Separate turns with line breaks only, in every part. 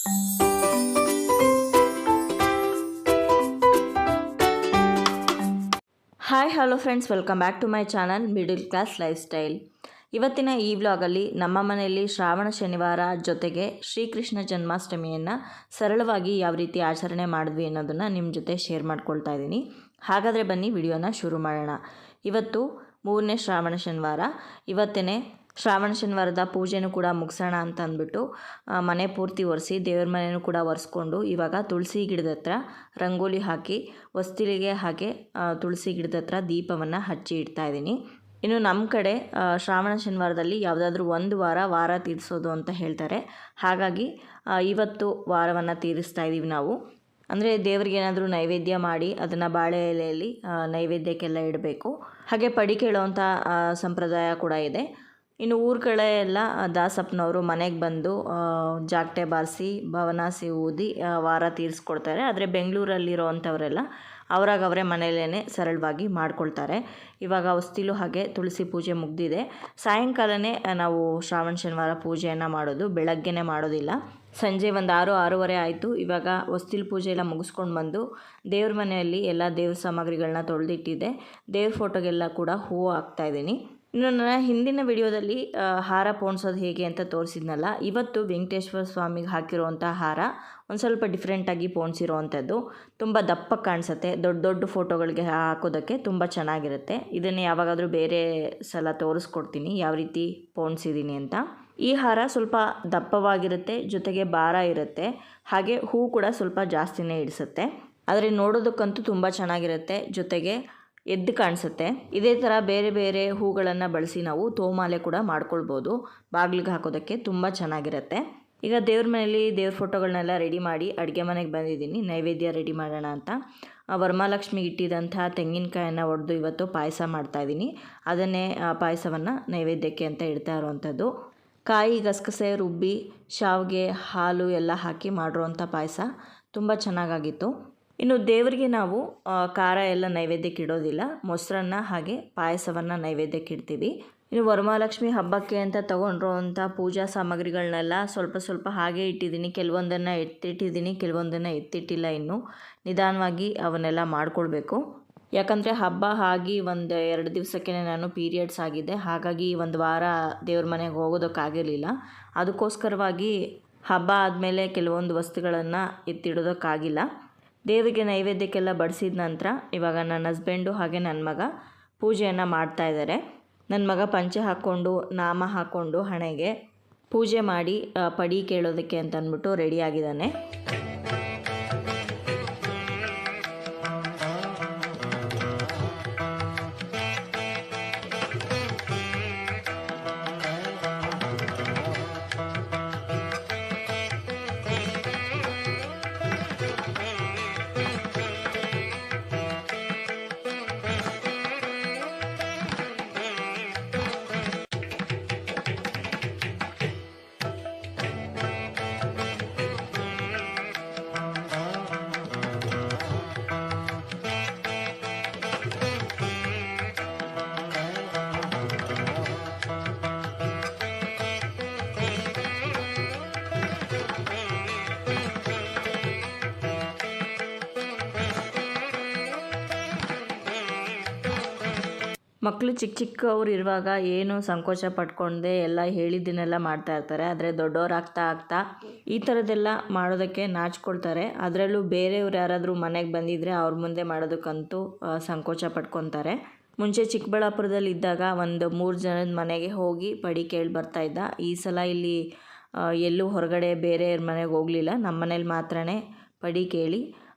Hi hello friends, welcome back to my channel middle class lifestyle. ಇವತ್ತಿನ ಈ ವ್ಲಾಗಲ್ಲಿ ನಮ್ಮ ಮನೆಯಲ್ಲಿ ಶ್ರಾವಣ ಶನಿವಾರ ಜೊತೆಗೆ ಶ್ರೀಕೃಷ್ಣ ಜನ್ಮಾಷ್ಟಮಿಯನ್ನು ಸರಳವಾಗಿ ಯಾವ ರೀತಿ ಆಚರಣೆ ಮಾಡಿದ್ವಿ ಅನ್ನೋದನ್ನು ನಿಮ್ಮ ಜೊತೆ ಶೇರ್ ಮಾಡ್ಕೊಳ್ತಾ ಇದ್ದೀನಿ. ಹಾಗಾದರೆ ಬನ್ನಿ ವಿಡಿಯೋನ ಶುರು ಮಾಡೋಣ. ಇವತ್ತು 3ನೇ ಶ್ರಾವಣ ಶನಿವಾರ. ಇವತ್ತೇ ಶ್ರಾವಣ ಶನಿವಾರದ ಪೂಜೆನೂ ಕೂಡ ಮುಗಿಸೋಣ ಅಂತ ಅಂದ್ಬಿಟ್ಟು ಮನೆ ಪೂರ್ತಿ ಒರೆಸಿ ದೇವ್ರ ಮನೆಯೂ ಕೂಡ ಒರೆಸ್ಕೊಂಡು ಇವಾಗ ತುಳಸಿ ಗಿಡದ ಹತ್ರ ರಂಗೋಲಿ ಹಾಕಿ ಹೊಸ್ತಿಲಿಗೆ ಹಾಗೆ ತುಳಸಿ ಗಿಡದ ಹತ್ರ ದೀಪವನ್ನು ಹಚ್ಚಿ ಇಡ್ತಾ ಇದ್ದೀನಿ. ಇನ್ನು ನಮ್ಮ ಕಡೆ ಶ್ರಾವಣ ಶನಿವಾರದಲ್ಲಿ ಯಾವುದಾದ್ರೂ ಒಂದು ವಾರ ತೀರಿಸೋದು ಅಂತ ಹೇಳ್ತಾರೆ. ಹಾಗಾಗಿ ಇವತ್ತು ವಾರವನ್ನು ತೀರಿಸ್ತಾ ಇದ್ದೀವಿ ನಾವು. ಅಂದರೆ ದೇವ್ರಿಗೆ ಏನಾದರೂ ನೈವೇದ್ಯ ಮಾಡಿ ಅದನ್ನು ಬಾಳೆ ಎಲೆಯಲ್ಲಿ ನೈವೇದ್ಯಕ್ಕೆಲ್ಲ ಇಡಬೇಕು. ಹಾಗೆ ಪಡಿ ಕೇಳೋವಂಥ ಸಂಪ್ರದಾಯ ಕೂಡ ಇದೆ. ಇನ್ನು ಊರುಗಳೆಲ್ಲ ದಾಸಪ್ಪನವರು ಮನೆಗೆ ಬಂದು ಜಾಗಟೆ ಬಾರಿಸಿ ಭವನಾಸಿ ಊದಿ ವಾರ ತೀರಿಸ್ಕೊಡ್ತಾರೆ. ಆದರೆ ಬೆಂಗಳೂರಲ್ಲಿರೋ ಅಂಥವರೆಲ್ಲ ಅವರೇ ಮನೆಯಲ್ಲೇ ಸರಳವಾಗಿ ಮಾಡ್ಕೊಳ್ತಾರೆ. ಇವಾಗ ಹೊಸ್ತಿಲು ಹಾಗೆ ತುಳಸಿ ಪೂಜೆ ಮುಗಿದಿದೆ. ಸಾಯಂಕಾಲನೇ ನಾವು ಶ್ರಾವಣ ಶನಿವಾರ ಪೂಜೆಯನ್ನು ಮಾಡೋದು, ಬೆಳಗ್ಗೆನೇ ಮಾಡೋದಿಲ್ಲ. ಸಂಜೆ ಒಂದು 6-6:30 ಆಯಿತು. ಇವಾಗ ಹೊಸ್ತಿಲು ಪೂಜೆ ಎಲ್ಲ ಮುಗಿಸ್ಕೊಂಡು ಬಂದು ದೇವ್ರ ಮನೆಯಲ್ಲಿ ಎಲ್ಲ ದೇವ್ರ ಸಾಮಗ್ರಿಗಳನ್ನ ತೊಳೆದಿಟ್ಟಿದ್ದೆ. ದೇವ್ರ ಫೋಟೋಗೆಲ್ಲ ಕೂಡ ಹೂವು ಹಾಕ್ತಾಯಿದ್ದೀನಿ. ಇನ್ನು ನನ್ನ ಹಿಂದಿನ ವಿಡಿಯೋದಲ್ಲಿ ಹಾರ ಪೋಣಿಸೋದು ಹೇಗೆ ಅಂತ ತೋರಿಸಿದ್ನಲ್ಲ, ಇವತ್ತು ವೆಂಕಟೇಶ್ವರ ಸ್ವಾಮಿಗೆ ಹಾಕಿರುವಂಥ ಹಾರ ಒಂದು ಸ್ವಲ್ಪ ಡಿಫ್ರೆಂಟಾಗಿ ಪೋಣಿಸಿರೋವಂಥದ್ದು. ತುಂಬ ದಪ್ಪ ಕಾಣಿಸುತ್ತೆ. ದೊಡ್ಡ ಫೋಟೋಗಳಿಗೆ ಹಾಕೋದಕ್ಕೆ ತುಂಬ ಚೆನ್ನಾಗಿರುತ್ತೆ. ಇದನ್ನು ಯಾವಾಗಾದರೂ ಬೇರೆ ಸಲ ತೋರಿಸ್ಕೊಡ್ತೀನಿ ಯಾವ ರೀತಿ ಪೋಣಿಸಿದ್ದೀನಿ ಅಂತ. ಈ ಹಾರ ಸ್ವಲ್ಪ ದಪ್ಪವಾಗಿರುತ್ತೆ, ಜೊತೆಗೆ ಭಾರ ಇರುತ್ತೆ, ಹಾಗೆ ಹೂ ಕೂಡ ಸ್ವಲ್ಪ ಜಾಸ್ತಿನೇ ಇಡಿಸುತ್ತೆ. ಆದರೆ ನೋಡೋದಕ್ಕಂತೂ ತುಂಬ ಚೆನ್ನಾಗಿರುತ್ತೆ, ಜೊತೆಗೆ ಎದ್ದು ಕಾಣಿಸುತ್ತೆ. ಇದೇ ಥರ ಬೇರೆ ಬೇರೆ ಹೂಗಳನ್ನು ಬಳಸಿ ನಾವು ತೋಮಾಲೆ ಕೂಡ ಮಾಡ್ಕೊಳ್ಬೋದು. ಬಾಗಿಲಿಗೆ ಹಾಕೋದಕ್ಕೆ ತುಂಬ ಚೆನ್ನಾಗಿರುತ್ತೆ. ಈಗ ದೇವ್ರ ಮನೆಯಲ್ಲಿ ದೇವ್ರ ಫೋಟೋಗಳನ್ನೆಲ್ಲ ರೆಡಿ ಮಾಡಿ ಅಡುಗೆ ಮನೆಗೆ ಬಂದಿದ್ದೀನಿ ನೈವೇದ್ಯ ರೆಡಿ ಮಾಡೋಣ ಅಂತ. ವರಮಹಾಲಕ್ಷ್ಮಿಗೆ ಇಟ್ಟಿದ್ದಂಥ ತೆಂಗಿನಕಾಯನ್ನು ಒಡೆದು ಇವತ್ತು ಪಾಯಸ ಮಾಡ್ತಾಯಿದ್ದೀನಿ. ಅದನ್ನೇ ಪಾಯಸವನ್ನು ನೈವೇದ್ಯಕ್ಕೆ ಅಂತ ಇಡ್ತಾ ಇರುವಂಥದ್ದು. ಕಾಯಿ ಗಸಗಸೆ ರುಬ್ಬಿ ಶಾವಿಗೆ ಹಾಲು ಎಲ್ಲ ಹಾಕಿ ಮಾಡಿರುವಂಥ ಪಾಯಸ ತುಂಬ ಚೆನ್ನಾಗಾಗಿತ್ತು. ಇನ್ನು ದೇವರಿಗೆ ನಾವು ಖಾರ ಎಲ್ಲ ನೈವೇದ್ಯಕ್ಕೆ ಇಡೋದಿಲ್ಲ, ಮೊಸರನ್ನ ಹಾಗೆ ಪಾಯಸವನ್ನು ನೈವೇದ್ಯಕ್ಕೆ ಇಡ್ತೀವಿ. ಇನ್ನು ವರಮಹಾಲಕ್ಷ್ಮಿ ಹಬ್ಬಕ್ಕೆ ಅಂತ ತೊಗೊಂಡಿರೋವಂಥ ಪೂಜಾ ಸಾಮಗ್ರಿಗಳನ್ನೆಲ್ಲ ಸ್ವಲ್ಪ ಹಾಗೆ ಇಟ್ಟಿದ್ದೀನಿ. ಕೆಲವೊಂದನ್ನು ಎತ್ತಿಟ್ಟಿದ್ದೀನಿ, ಕೆಲವೊಂದನ್ನು ಎತ್ತಿಟ್ಟಿಲ್ಲ. ಇನ್ನು ನಿಧಾನವಾಗಿ ಅವನ್ನೆಲ್ಲ ಮಾಡ್ಕೊಳ್ಬೇಕು. ಯಾಕಂದರೆ ಹಬ್ಬ ಆಗಿ 1-2 ದಿವಸಕ್ಕೆ ನಾನು ಪೀರಿಯಡ್ಸ್ ಆಗಿದ್ದೆ. ಹಾಗಾಗಿ ಒಂದು ವಾರ ದೇವ್ರ ಮನೆಗೆ ಹೋಗೋದಕ್ಕಾಗಿರಲಿಲ್ಲ. ಅದಕ್ಕೋಸ್ಕರವಾಗಿ ಹಬ್ಬ ಆದಮೇಲೆ ಕೆಲವೊಂದು ವಸ್ತುಗಳನ್ನು ಎತ್ತಿಡೋದಕ್ಕಾಗಿಲ್ಲ. ದೇವರಿಗೆ ನೈವೇದ್ಯಕ್ಕೆಲ್ಲ ಬಡಿಸಿದ ನಂತರ ಇವಾಗ ನನ್ನ ಹಸ್ಬೆಂಡು ಹಾಗೆ ನನ್ನ ಮಗ ಪೂಜೆಯನ್ನು ಮಾಡ್ತಾಯಿದ್ದಾರೆ. ನನ್ನ ಮಗ ಪಂಚೆ ಹಾಕ್ಕೊಂಡು ನಾಮ ಹಾಕ್ಕೊಂಡು ಹಣೆಗೆ ಪೂಜೆ ಮಾಡಿ ಪಡಿ ಕೇಳೋದಕ್ಕೆ ಅಂತ ಅಂದ್ಬಿಟ್ಟು ರೆಡಿಯಾಗಿದ್ದಾನೆ. ಮಕ್ಕಳು ಚಿಕ್ಕವರು ಇರುವಾಗ ಏನು ಸಂಕೋಚ ಪಟ್ಕೊಂಡೆ ಎಲ್ಲ ಹೇಳಿದ್ದನ್ನೆಲ್ಲ ಮಾಡ್ತಾ ಇರ್ತಾರೆ. ಆದರೆ ದೊಡ್ಡವರಾಗ್ತಾ ಈ ಥರದ್ದೆಲ್ಲ ಮಾಡೋದಕ್ಕೆ ನಾಚ್ಕೊಳ್ತಾರೆ. ಅದರಲ್ಲೂ ಬೇರೆಯವ್ರು ಯಾರಾದರೂ ಮನೆಗೆ ಬಂದಿದ್ದರೆ ಅವ್ರ ಮುಂದೆ ಮಾಡೋದಕ್ಕಂತೂ ಸಂಕೋಚ ಪಟ್ಕೊತಾರೆ. ಮುಂಚೆ ಚಿಕ್ಕಬಳ್ಳಾಪುರದಲ್ಲಿ ಇದ್ದಾಗ ಒಂದು 3 ಜನದ ಮನೆಗೆ ಹೋಗಿ ಪಡಿ ಕೇಳಿ ಬರ್ತಾಯಿದ್ದ. ಈ ಸಲ ಇಲ್ಲಿ ಎಲ್ಲೂ ಹೊರಗಡೆ ಬೇರೆಯವ್ರ ಮನೆಗೆ ಹೋಗಲಿಲ್ಲ. ನಮ್ಮ ಮನೇಲಿ ಮಾತ್ರನೇ ಪಡಿ ಕೇಳಿ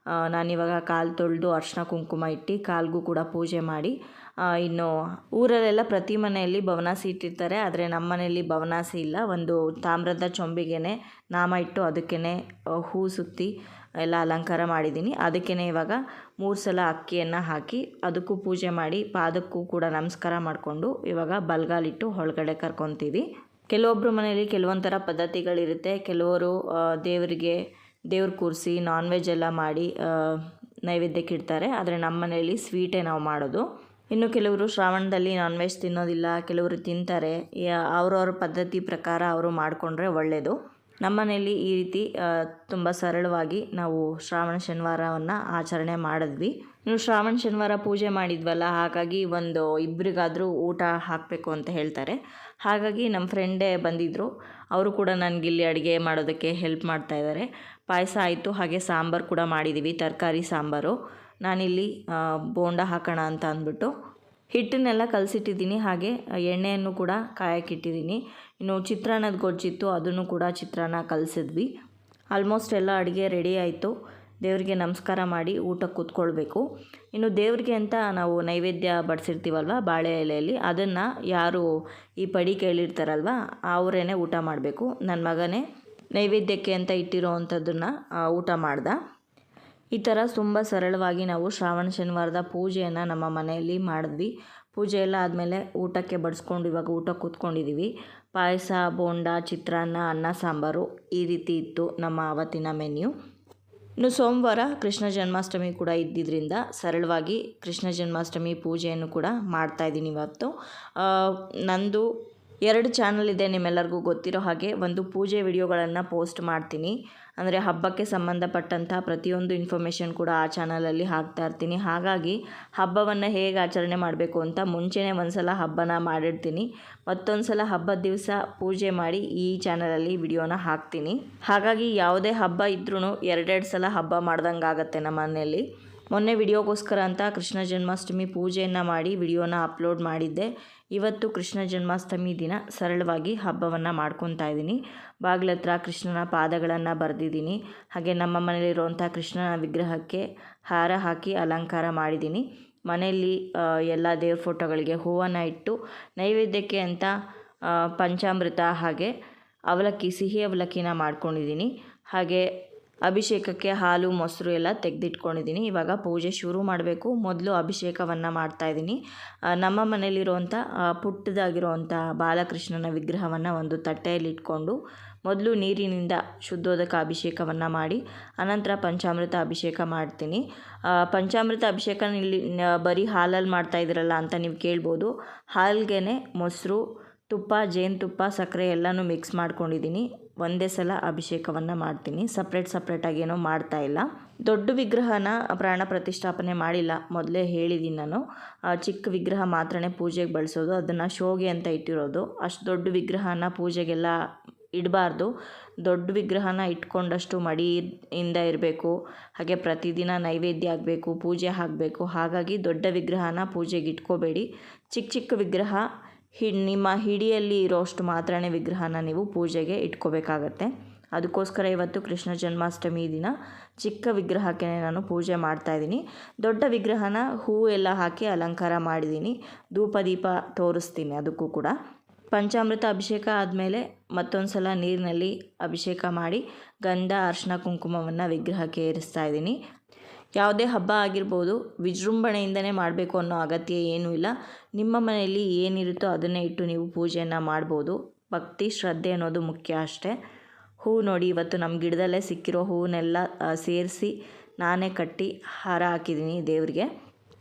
ನಾನಿವಾಗ ಕಾಲು ತೊಳೆದು ಅರಿಶಿನ ಕುಂಕುಮ ಇಟ್ಟು ಕಾಲಿಗೂ ಕೂಡ ಪೂಜೆ ಮಾಡಿ, ಇನ್ನು ಊರಲ್ಲೆಲ್ಲ ಪ್ರತಿ ಮನೆಯಲ್ಲಿ ಭವನಾಸಿ ಇಟ್ಟಿರ್ತಾರೆ. ಆದರೆ ನಮ್ಮ ಮನೆಯಲ್ಲಿ ಭವನಾಸಿ ಇಲ್ಲ. ಒಂದು ತಾಮ್ರದ ಚೊಂಬಿಗೆ ನಾಮ ಇಟ್ಟು ಅದಕ್ಕೇ ಹೂ ಸುತ್ತಿ ಎಲ್ಲ ಅಲಂಕಾರ ಮಾಡಿದ್ದೀನಿ. ಅದಕ್ಕೇ ಇವಾಗ 3 ಸಲ ಅಕ್ಕಿಯನ್ನು ಹಾಕಿ ಅದಕ್ಕೂ ಪೂಜೆ ಮಾಡಿ ಪಾದಕ್ಕೂ ಕೂಡ ನಮಸ್ಕಾರ ಮಾಡಿಕೊಂಡು ಇವಾಗ ಬಲ್ಗಾಲಿಟ್ಟು ಒಳಗಡೆ ಕರ್ಕೊತೀವಿ. ಕೆಲವೊಬ್ಬರು ಮನೆಯಲ್ಲಿ ಕೆಲವೊಂಥರ ಪದ್ಧತಿಗಳಿರುತ್ತೆ. ಕೆಲವರು ದೇವ್ರ ಕೂರಿಸಿ ನಾನ್ ವೆಜ್ ಎಲ್ಲ ಮಾಡಿ ನೈವೇದ್ಯಕ್ಕೆ ಇಡ್ತಾರೆ. ಆದರೆ ನಮ್ಮ ಮನೆಯಲ್ಲಿ ಸ್ವೀಟೇ ನಾವು ಮಾಡೋದು. ಇನ್ನು ಕೆಲವರು ಶ್ರಾವಣದಲ್ಲಿ ನಾನ್ ವೆಜ್ ತಿನ್ನೋದಿಲ್ಲ, ಕೆಲವರು ತಿಂತಾರೆ. ಅವ್ರವ್ರ ಪದ್ಧತಿ ಪ್ರಕಾರ ಅವರು ಮಾಡಿಕೊಂಡ್ರೆ ಒಳ್ಳೆಯದು. ನಮ್ಮನೆಯಲ್ಲಿ ಈ ರೀತಿ ತುಂಬ ಸರಳವಾಗಿ ನಾವು ಶ್ರಾವಣ ಶನಿವಾರವನ್ನು ಆಚರಣೆ ಮಾಡಿದ್ವಿ. ನೀವು ಶ್ರಾವಣ ಶನಿವಾರ ಪೂಜೆ ಮಾಡಿದ್ವಲ್ಲ, ಹಾಗಾಗಿ ಒಂದು ಇಬ್ಬರಿಗಾದರೂ ಊಟ ಹಾಕಬೇಕು ಅಂತ ಹೇಳ್ತಾರೆ. ಹಾಗಾಗಿ ನಮ್ಮ ಫ್ರೆಂಡೇ ಬಂದಿದ್ದರು. ಅವರು ಕೂಡ ನನಗಿಲ್ಲಿ ಅಡುಗೆ ಮಾಡೋದಕ್ಕೆ ಹೆಲ್ಪ್ ಮಾಡ್ತಾಯಿದ್ದಾರೆ. ಪಾಯಸ ಆಯಿತು, ಹಾಗೆ ಸಾಂಬಾರು ಕೂಡ ಮಾಡಿದ್ದೀವಿ, ತರಕಾರಿ ಸಾಂಬಾರು. ನಾನಿಲ್ಲಿ ಬೋಂಡ ಹಾಕೋಣ ಅಂತ ಅಂದ್ಬಿಟ್ಟು ಹಿಟ್ಟನ್ನೆಲ್ಲ ಕಲಸಿಟ್ಟಿದ್ದೀನಿ, ಹಾಗೆ ಎಣ್ಣೆಯನ್ನು ಕೂಡ ಕಾಯಕ್ಕಿಟ್ಟಿದ್ದೀನಿ. ಇನ್ನು ಚಿತ್ರಾನ್ನದ ಗೊಜ್ಜಿತ್ತು, ಅದನ್ನು ಕೂಡ ಚಿತ್ರಾನ್ನ ಕಲಸಿದ್ವಿ. ಆಲ್ಮೋಸ್ಟ್ ಎಲ್ಲ ಅಡುಗೆ ರೆಡಿ ಆಯಿತು. ದೇವರಿಗೆ ನಮಸ್ಕಾರ ಮಾಡಿ ಊಟಕ್ಕೆ ಕೂತ್ಕೊಳ್ಬೇಕು. ಇನ್ನು ದೇವರಿಗೆ ಅಂತ ನಾವು ನೈವೇದ್ಯ ಬಡಿಸಿರ್ತೀವಲ್ವ ಬಾಳೆ ಎಲೆಯಲ್ಲಿ, ಅದನ್ನು ಯಾರು ಈ ಪಡಿ ಕೇಳಿರ್ತಾರಲ್ವ ಅವರೇ ಊಟ ಮಾಡಬೇಕು. ನನ್ನ ಮಗನೇ ನೈವೇದ್ಯಕ್ಕೆ ಅಂತ ಇಟ್ಟಿರೋ ಅಂಥದ್ದನ್ನು ಊಟ ಮಾಡ್ದ. ಈ ಥರ ತುಂಬ ಸರಳವಾಗಿ ನಾವು ಶ್ರಾವಣ ಶನಿವಾರದ ಪೂಜೆಯನ್ನು ನಮ್ಮ ಮನೆಯಲ್ಲಿ ಮಾಡಿದ್ವಿ. ಪೂಜೆ ಎಲ್ಲ ಆದಮೇಲೆ ಊಟಕ್ಕೆ ಬಡಿಸ್ಕೊಂಡು ಇವಾಗ ಊಟಕ್ಕೆ ಕೂತ್ಕೊಂಡಿದ್ದೀವಿ. ಪಾಯಸ, ಬೋಂಡ, ಚಿತ್ರಾನ್ನ, ಅನ್ನ ಸಾಂಬಾರು ಈ ರೀತಿ ಇತ್ತು ನಮ್ಮ ಆವತ್ತಿನ ಮೆನ್ಯೂ. ಇನ್ನು ಸೋಮವಾರ ಕೃಷ್ಣ ಜನ್ಮಾಷ್ಟಮಿ ಕೂಡ ಇದ್ದಿದ್ದರಿಂದ ಸರಳವಾಗಿ ಕೃಷ್ಣ ಜನ್ಮಾಷ್ಟಮಿ ಪೂಜೆಯನ್ನು ಕೂಡ ಮಾಡ್ತಾಯಿದ್ದೀನಿ ಇವತ್ತು. ನಂದು 2 ಚಾನಲ್ ಇದೆ, ನಿಮ್ಮೆಲ್ಲರಿಗೂ ಗೊತ್ತಿರೋ ಹಾಗೆ. ಒಂದು ಪೂಜೆ ವಿಡಿಯೋಗಳನ್ನು ಪೋಸ್ಟ್ ಮಾಡ್ತೀನಿ, ಅಂದರೆ ಹಬ್ಬಕ್ಕೆ ಸಂಬಂಧಪಟ್ಟಂಥ ಪ್ರತಿಯೊಂದು ಇನ್ಫಾರ್ಮೇಷನ್ ಕೂಡ ಆ ಚಾನಲಲ್ಲಿ ಹಾಕ್ತಾ ಇರ್ತೀನಿ. ಹಾಗಾಗಿ ಹಬ್ಬವನ್ನು ಹೇಗೆ ಆಚರಣೆ ಮಾಡಬೇಕು ಅಂತ ಮುಂಚೆನೇ ಒಂದು ಸಲ ಹಬ್ಬನ ಮಾಡಿಡ್ತೀನಿ, ಮತ್ತೊಂದು ಸಲ ಹಬ್ಬದ ದಿವಸ ಪೂಜೆ ಮಾಡಿ ಈ ಚಾನಲಲ್ಲಿ ವಿಡಿಯೋನ ಹಾಕ್ತೀನಿ. ಹಾಗಾಗಿ ಯಾವುದೇ ಹಬ್ಬ ಇದ್ರೂ 2 ಸಲ ಹಬ್ಬ ಮಾಡ್ದಂಗೆ ಆಗುತ್ತೆ ನಮ್ಮ ಮನೆಯಲ್ಲಿ. ಮೊನ್ನೆ ವಿಡಿಯೋಗೋಸ್ಕರ ಅಂತ ಕೃಷ್ಣ ಜನ್ಮಾಷ್ಟಮಿ ಪೂಜೆಯನ್ನು ಮಾಡಿ ವಿಡಿಯೋನ ಅಪ್ಲೋಡ್ ಮಾಡಿದ್ದೆ. ಇವತ್ತು ಕೃಷ್ಣ ಜನ್ಮಾಷ್ಟಮಿ ದಿನ ಸರಳವಾಗಿ ಹಬ್ಬವನ್ನು ಮಾಡ್ಕೊತಾ ಇದ್ದೀನಿ. ಬಾಗಿಲ ಹತ್ರ ಕೃಷ್ಣನ ಪಾದಗಳನ್ನು ಬರೆದಿದ್ದೀನಿ, ಹಾಗೆ ನಮ್ಮ ಮನೆಯಲ್ಲಿರುವಂಥ ಕೃಷ್ಣನ ವಿಗ್ರಹಕ್ಕೆ ಹಾರ ಹಾಕಿ ಅಲಂಕಾರ ಮಾಡಿದ್ದೀನಿ. ಮನೆಯಲ್ಲಿ ಎಲ್ಲ ದೇವ್ರ ಫೋಟೋಗಳಿಗೆ ಹೂವನ್ನು ಇಟ್ಟು ನೈವೇದ್ಯಕ್ಕೆ ಅಂತ ಪಂಚಾಮೃತ ಹಾಗೆ ಅವಲಕ್ಕಿ, ಸಿಹಿ ಅವಲಕ್ಕಿನ ಮಾಡ್ಕೊಂಡಿದ್ದೀನಿ. ಹಾಗೆ ಅಭಿಷೇಕಕ್ಕೆ ಹಾಲು, ಮೊಸರು ಎಲ್ಲ ತೆಗೆದಿಟ್ಕೊಂಡಿದ್ದೀನಿ. ಇವಾಗ ಪೂಜೆ ಶುರು ಮಾಡಬೇಕು. ಮೊದಲು ಅಭಿಷೇಕವನ್ನು ಮಾಡ್ತಾಯಿದ್ದೀನಿ. ನಮ್ಮ ಮನೆಯಲ್ಲಿರುವಂಥ ಪುಟ್ಟದಾಗಿರುವಂಥ ಬಾಲಕೃಷ್ಣನ ವಿಗ್ರಹವನ್ನು ಒಂದು ತಟ್ಟೆಯಲ್ಲಿ ಇಟ್ಕೊಂಡು ಮೊದಲು ನೀರಿನಿಂದ ಶುದ್ಧೋದಕ ಅಭಿಷೇಕವನ್ನು ಮಾಡಿ ಅನಂತರ ಪಂಚಾಮೃತ ಅಭಿಷೇಕ ಮಾಡ್ತೀನಿ. ಪಂಚಾಮೃತ ಅಭಿಷೇಕ ಇಲ್ಲಿ ಬರೀ ಹಾಲಲ್ಲಿ ಮಾಡ್ತಾಯಿದ್ದೀರಲ್ಲ ಅಂತ ನೀವು ಕೇಳ್ಬೋದು. ಹಾಲ್ಗೆ ಮೊಸರು, ತುಪ್ಪ, ಜೇನುತುಪ್ಪ, ಸಕ್ಕರೆ ಎಲ್ಲನೂ ಮಿಕ್ಸ್ ಮಾಡ್ಕೊಂಡಿದ್ದೀನಿ. ಒಂದೇ ಸಲ ಅಭಿಷೇಕವನ್ನು ಮಾಡ್ತೀನಿ, ಸಪ್ರೇಟಾಗಿ ಏನೋ ಮಾಡ್ತಾಯಿಲ್ಲ. ದೊಡ್ಡ ವಿಗ್ರಹನ ಪ್ರಾಣ ಪ್ರತಿಷ್ಠಾಪನೆ ಮಾಡಿಲ್ಲ, ಮೊದಲೇ ಹೇಳಿದ್ದೀನಿ ನಾನು. ಚಿಕ್ಕ ವಿಗ್ರಹ ಮಾತ್ರನೇ ಪೂಜೆಗೆ ಬಳಸೋದು, ಅದನ್ನು ಶೋಗೆ ಅಂತ ಇಟ್ಟಿರೋದು. ಅಷ್ಟು ದೊಡ್ಡ ವಿಗ್ರಹನ ಪೂಜೆಗೆಲ್ಲ ಇಡಬಾರ್ದು. ದೊಡ್ಡ ವಿಗ್ರಹನ ಇಟ್ಕೊಂಡಷ್ಟು ಮಡಿಯಿಂದ ಇರಬೇಕು, ಹಾಗೆ ಪ್ರತಿದಿನ ನೈವೇದ್ಯ ಆಗಬೇಕು, ಪೂಜೆ ಆಗಬೇಕು. ಹಾಗಾಗಿ ದೊಡ್ಡ ವಿಗ್ರಹನ ಪೂಜೆಗೆ ಇಟ್ಕೋಬೇಡಿ. ಚಿಕ್ಕ ವಿಗ್ರಹ ನಿಮ್ಮ ಹಿಡಿಯಲ್ಲಿ ಇರೋಷ್ಟು ಮಾತ್ರನೇ ವಿಗ್ರಹನ ನೀವು ಪೂಜೆಗೆ ಇಟ್ಕೋಬೇಕಾಗತ್ತೆ. ಅದಕ್ಕೋಸ್ಕರ ಇವತ್ತು ಕೃಷ್ಣ ಜನ್ಮಾಷ್ಟಮಿ ದಿನ ಚಿಕ್ಕ ವಿಗ್ರಹಕ್ಕೆ ನಾನು ಪೂಜೆ ಮಾಡ್ತಾಯಿದ್ದೀನಿ. ದೊಡ್ಡ ವಿಗ್ರಹನ ಹೂ ಎಲ್ಲ ಹಾಕಿ ಅಲಂಕಾರ ಮಾಡಿದ್ದೀನಿ. ಧೂಪ ದೀಪ ತೋರಿಸ್ತೀನಿ ಅದಕ್ಕೂ ಕೂಡ. ಪಂಚಾಮೃತ ಅಭಿಷೇಕ ಆದಮೇಲೆ ಮತ್ತೊಂದು ಸಲ ನೀರಿನಲ್ಲಿ ಅಭಿಷೇಕ ಮಾಡಿ ಗಂಧ, ಅರಿಶಿನ, ಕುಂಕುಮವನ್ನು ವಿಗ್ರಹಕ್ಕೆ ಏರಿಸ್ತಾ ಇದ್ದೀನಿ. ಯಾವುದೇ ಹಬ್ಬ ಆಗಿರ್ಬೋದು, ವಿಜೃಂಭಣೆಯಿಂದನೇ ಮಾಡಬೇಕು ಅನ್ನೋ ಅಗತ್ಯ ಏನೂ ಇಲ್ಲ. ನಿಮ್ಮ ಮನೆಯಲ್ಲಿ ಏನಿರುತ್ತೋ ಅದನ್ನೇ ಇಟ್ಟು ನೀವು ಪೂಜೆಯನ್ನು ಮಾಡ್ಬೋದು. ಭಕ್ತಿ, ಶ್ರದ್ಧೆ ಅನ್ನೋದು ಮುಖ್ಯ ಅಷ್ಟೇ. ಹೂ ನೋಡಿ, ಇವತ್ತು ನಮ್ಮ ಗಿಡದಲ್ಲೇ ಸಿಕ್ಕಿರೋ ಹೂವನ್ನೆಲ್ಲ ಸೇರಿಸಿ ನಾನೇ ಕಟ್ಟಿ ಹಾರ ಹಾಕಿದ್ದೀನಿ ದೇವರಿಗೆ.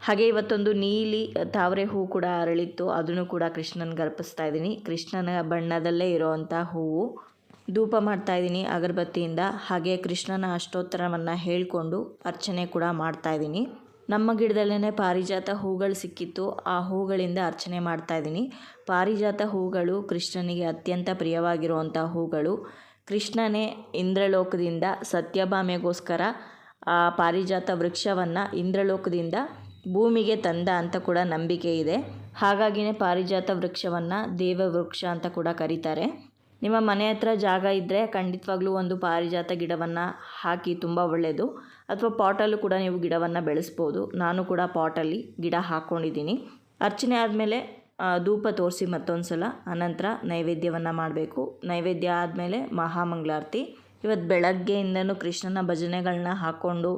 ಹಾಗೆ ಇವತ್ತೊಂದು ನೀಲಿ ತಾವರೆ ಹೂ ಕೂಡ ಅರಳಿತ್ತು, ಅದನ್ನು ಕೂಡ ಕೃಷ್ಣನಿಗೆ ಅರ್ಪಿಸ್ತಾ ಇದ್ದೀನಿ. ಕೃಷ್ಣನ ಬಣ್ಣದಲ್ಲೇ ಇರೋವಂಥ ಹೂವು. ಧೂಪ ಮಾಡ್ತಾಯಿದ್ದೀನಿ ಅಗರಬತ್ತಿಯಿಂದ. ಹಾಗೆ ಕೃಷ್ಣನ ಅಷ್ಟೋತ್ತರವನ್ನು ಹೇಳಿಕೊಂಡು ಅರ್ಚನೆ ಕೂಡ ಮಾಡ್ತಾಯಿದ್ದೀನಿ. ನಮ್ಮ ಗಿಡದಲ್ಲೇ ಪಾರಿಜಾತ ಹೂಗಳು ಸಿಕ್ಕಿತ್ತು, ಆ ಹೂಗಳಿಂದ ಅರ್ಚನೆ ಮಾಡ್ತಾಯಿದ್ದೀನಿ. ಪಾರಿಜಾತ ಹೂಗಳು ಕೃಷ್ಣನಿಗೆ ಅತ್ಯಂತ ಪ್ರಿಯವಾಗಿರುವಂಥ ಹೂಗಳು. ಕೃಷ್ಣನೇ ಇಂದ್ರಲೋಕದಿಂದ ಸತ್ಯಭಾಮೆಗೋಸ್ಕರ ಆ ಪಾರಿಜಾತ ವೃಕ್ಷವನ್ನು ಇಂದ್ರಲೋಕದಿಂದ ಭೂಮಿಗೆ ತಂದ ಅಂತ ಕೂಡ ನಂಬಿಕೆ ಇದೆ. ಹಾಗಾಗಿನೇ ಪಾರಿಜಾತ ವೃಕ್ಷವನ್ನು ದೇವವೃಕ್ಷ ಅಂತ ಕೂಡ ಕರೀತಾರೆ. ನಿಮ್ಮ ಮನೆ ಹತ್ರ ಜಾಗ ಇದ್ದರೆ ಖಂಡಿತವಾಗ್ಲೂ ಒಂದು ಪಾರಿಜಾತ ಗಿಡವನ್ನು ಹಾಕಿ, ತುಂಬ ಒಳ್ಳೆಯದು. ಅಥವಾ ಪಾಟಲ್ಲೂ ಕೂಡ ನೀವು ಗಿಡವನ್ನು ಬೆಳೆಸ್ಬೋದು. ನಾನು ಕೂಡ ಪಾಟಲ್ಲಿ ಗಿಡ ಹಾಕ್ಕೊಂಡಿದ್ದೀನಿ. ಅರ್ಚನೆ ಆದಮೇಲೆ ಧೂಪ ತೋರಿಸಿ ಮತ್ತೊಂದು ಸಲ, ಅನಂತರ ನೈವೇದ್ಯವನ್ನು ಮಾಡಬೇಕು. ನೈವೇದ್ಯ ಆದಮೇಲೆ ಮಹಾಮಂಗಳಾರತಿ. ಇವತ್ತು ಬೆಳಗ್ಗೆಯಿಂದನೂ ಕೃಷ್ಣನ ಭಜನೆಗಳನ್ನ ಹಾಕ್ಕೊಂಡು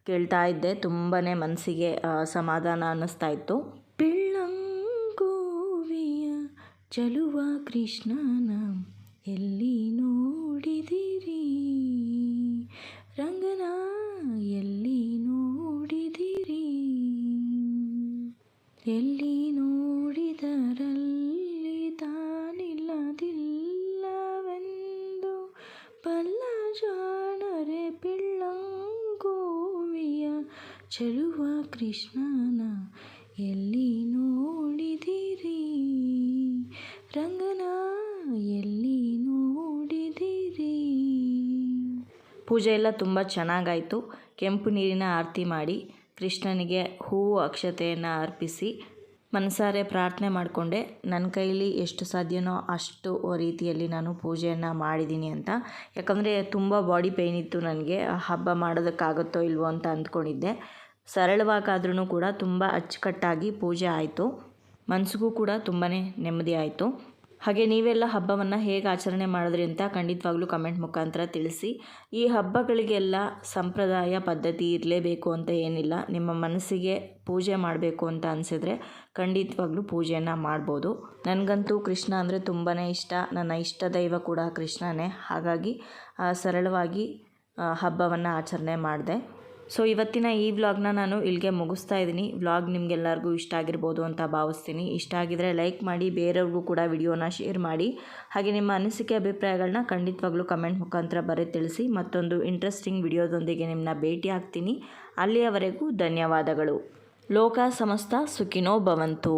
ಕೇಳ್ತಾ ಇದ್ದೆ. ತುಂಬಾ ಮನಸ್ಸಿಗೆ ಸಮಾಧಾನ ಅನ್ನಿಸ್ತಾ ಇತ್ತು. ಬೆಳ್ಳಂಗೋವಿಯ ಚಲುವ ಕೃಷ್ಣನ ಎಲ್ಲಿ ನೋಡಿದಿರಿ, ರಂಗನ ಎಲ್ಲಿ ನೋಡಿದಿರಿ, ಎಲ್ಲಿ ನೋಡಿದರಲ್ಲಿ ತಾನಿಲ್ಲದಿಲ್ಲವೆಂದು ಚೆಲುವ ಕೃಷ್ಣನ ಎಲ್ಲಿ ನೋಡಿದಿರಿ, ರಂಗನ ಎಲ್ಲಿ ನೋಡಿದಿರಿ. ಪೂಜೆ ಎಲ್ಲ ತುಂಬ ಚೆನ್ನಾಗಾಯಿತು. ಕೆಂಪು ನೀರಿನ ಆರತಿ ಮಾಡಿ ಕೃಷ್ಣನಿಗೆ ಹೂವು ಅಕ್ಷತೆಯನ್ನು ಅರ್ಪಿಸಿ ಮನಸಾರೆ ಪ್ರಾರ್ಥನೆ ಮಾಡಿಕೊಂಡೆ. ನನ್ನ ಕೈಲಿ ಎಷ್ಟು ಸಾಧ್ಯನೋ ಅಷ್ಟು ರೀತಿಯಲ್ಲಿ ನಾನು ಪೂಜೆಯನ್ನು ಮಾಡಿದ್ದೀನಿ ಅಂತ. ಯಾಕಂದರೆ ತುಂಬ ಬಾಡಿ ಪೇಯ್ನ್ ಇತ್ತು ನನಗೆ, ಹಬ್ಬ ಮಾಡೋದಕ್ಕಾಗುತ್ತೋ ಇಲ್ವೋ ಅಂತ ಅಂದ್ಕೊಂಡಿದ್ದೆ. ಸರಳವಾಗಾದ್ರೂ ಕೂಡ ತುಂಬ ಅಚ್ಚುಕಟ್ಟಾಗಿ ಪೂಜೆ ಆಯಿತು. ಮನಸ್ಸಿಗೂ ಕೂಡ ತುಂಬಾ ನೆಮ್ಮದಿ ಆಯಿತು. ಹಾಗೆ ನೀವೆಲ್ಲ ಹಬ್ಬವನ್ನು ಹೇಗೆ ಆಚರಣೆ ಮಾಡಿದ್ರಿ ಅಂತ ಖಂಡಿತವಾಗ್ಲೂ ಕಮೆಂಟ್ ಮುಖಾಂತರ ತಿಳಿಸಿ. ಈ ಹಬ್ಬಗಳಿಗೆಲ್ಲ ಸಂಪ್ರದಾಯ ಪದ್ಧತಿ ಇರಲೇಬೇಕು ಅಂತ ಏನಿಲ್ಲ. ನಿಮ್ಮ ಮನಸ್ಸಿಗೆ ಪೂಜೆ ಮಾಡಬೇಕು ಅಂತ ಅನಿಸಿದ್ರೆ ಖಂಡಿತವಾಗ್ಲೂ ಪೂಜೆಯನ್ನು ಮಾಡ್ಬೋದು. ನನಗಂತೂ ಕೃಷ್ಣ ಅಂದರೆ ತುಂಬಾ ಇಷ್ಟ. ನನ್ನ ಇಷ್ಟ ದೈವ ಕೂಡ ಕೃಷ್ಣನೇ. ಹಾಗಾಗಿ ಸರಳವಾಗಿ ಹಬ್ಬವನ್ನು ಆಚರಣೆ ಮಾಡಿದೆ. ಸೊ ಇವತ್ತಿನ ಈ ವ್ಲಾಗ್ನ ನಾನು ಇಲ್ಲಿಗೆ ಮುಗಿಸ್ತಾ ಇದ್ದೀನಿ. ವ್ಲಾಗ್ ನಿಮಗೆಲ್ಲರಿಗೂ ಇಷ್ಟ ಆಗಿರ್ಬೋದು ಅಂತ ಭಾವಿಸ್ತೀನಿ. ಇಷ್ಟ ಆಗಿದರೆ ಲೈಕ್ ಮಾಡಿ, ಬೇರೆಯವ್ರಿಗೂ ಕೂಡ ವಿಡಿಯೋನ ಶೇರ್ ಮಾಡಿ. ಹಾಗೆ ನಿಮ್ಮ ಅನಿಸಿಕೆ ಅಭಿಪ್ರಾಯಗಳನ್ನ ಖಂಡಿತವಾಗ್ಲೂ ಕಮೆಂಟ್ ಮುಖಾಂತರ ಬರೆದು ತಿಳಿಸಿ. ಮತ್ತೊಂದು ಇಂಟ್ರೆಸ್ಟಿಂಗ್ ವಿಡಿಯೋದೊಂದಿಗೆ ನಿಮ್ಮನ್ನ ಭೇಟಿ ಆಗ್ತೀನಿ. ಅಲ್ಲಿಯವರೆಗೂ ಧನ್ಯವಾದಗಳು. ಲೋಕ ಸಮಸ್ತ ಸುಖಿನೋ ಭವಂತು.